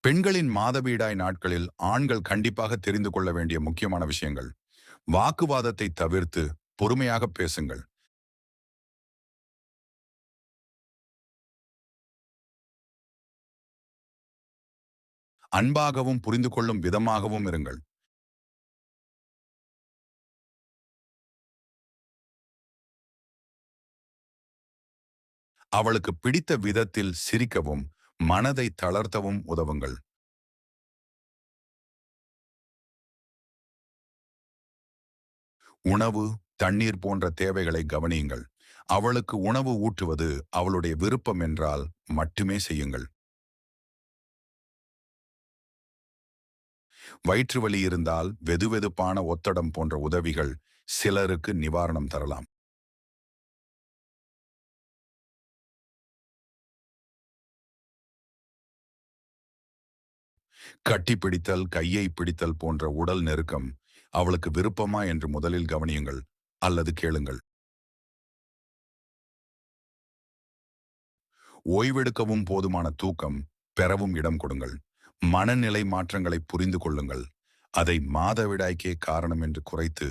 பெண்களின் மாதவிடாய் நாட்களில் ஆண்கள் கண்டிப்பாக தெரிந்து கொள்ள வேண்டிய முக்கியமான விஷயங்கள். வாக்குவாதத்தை தவிர்த்து பொறுமையாக பேசுங்கள். அன்பாகவும் புரிந்து கொள்ளும் விதமாகவும் இருங்கள். அவளுக்கு பிடித்த விதத்தில் சிரிக்கவும் மனதை தளர்த்தவும் உதவுங்கள். உணவு, தண்ணீர் போன்ற தேவைகளை கவனியுங்கள். அவளுக்கு உணவு ஊட்டுவது அவளுடைய விருப்பம் என்றால் மட்டுமே செய்யுங்கள். வயிற்று வலி இருந்தால் வெதுவெதுப்பான ஒத்தடம் போன்ற உதவிகள் சிலருக்கு நிவாரணம் தரலாம். கட்டிப்பிடித்தல், கையை பிடித்தல் போன்ற உடல் நெருக்கம் அவளுக்கு விருப்பமா என்று முதலில் கவனியுங்கள் அல்லது கேளுங்கள். ஓய்வெடுக்கவும் போதுமான தூக்கம் பெறவும் இடம் கொடுங்கள். மனநிலை மாற்றங்களை புரிந்து கொள்ளுங்கள். அதை மாதவிடாய்க்கே காரணம் என்று குறைத்து